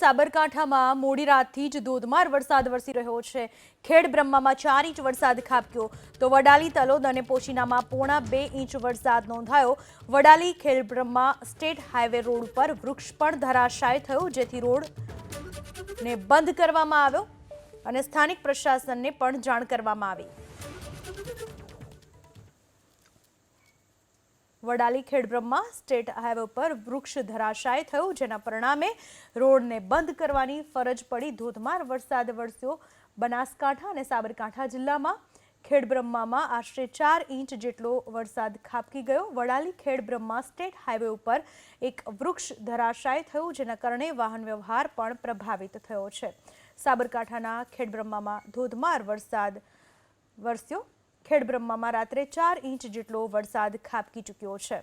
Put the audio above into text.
સાબરકાંઠામાં મોડી રાતથી જ ધોધમાર વરસાદ વરસી રહ્યો છે। ખેડબ્રહ્મામાં 4 ઇંચ વરસાદ ખાબક્યો તો વડાલી, તલોદ અને પોશીનામાં 1.25 ઇંચ વરસાદ નોંધાયો। Vadali Khedbrahma state highway road પર વૃક્ષ પણ ધરાશાયી થયું, જેથી રોડને બંધ કરવામાં આવ્યો અને સ્થાનિક પ્રશાસનને પણ જાણ કરવામાં આવી। વડાલી ખેડબ્રહ્મા સ્ટેટ હાઈવે પર વૃક્ષ ધરાશાયી થયું, જેના પરિણામે રોડને બંધ કરવાની ફરજ પડી। ધોધમાર વરસાદ વરસ્યો। બનાસકાંઠા અને સાબરકાંઠા જિલ્લામાં ખેડબ્રહ્મામાં આશરે 4 ઇંચ જેટલો વરસાદ ખાબકી ગયો। વડાલી ખેડબ્રહ્મા સ્ટેટ હાઈવે ઉપર એક વૃક્ષ ધરાશાયી થયું, જેના કારણે વાહન વ્યવહાર પણ પ્રભાવિત થયો છે। સાબરકાંઠાના ખેડબ્રહ્મામાં ધોધમાર વરસાદ વરસ્યો। ખેડબ્રહ્મામાં રાત્રે 4 ઇંચ જેટલો વરસાદ ખાબકી ચૂક્યો છે।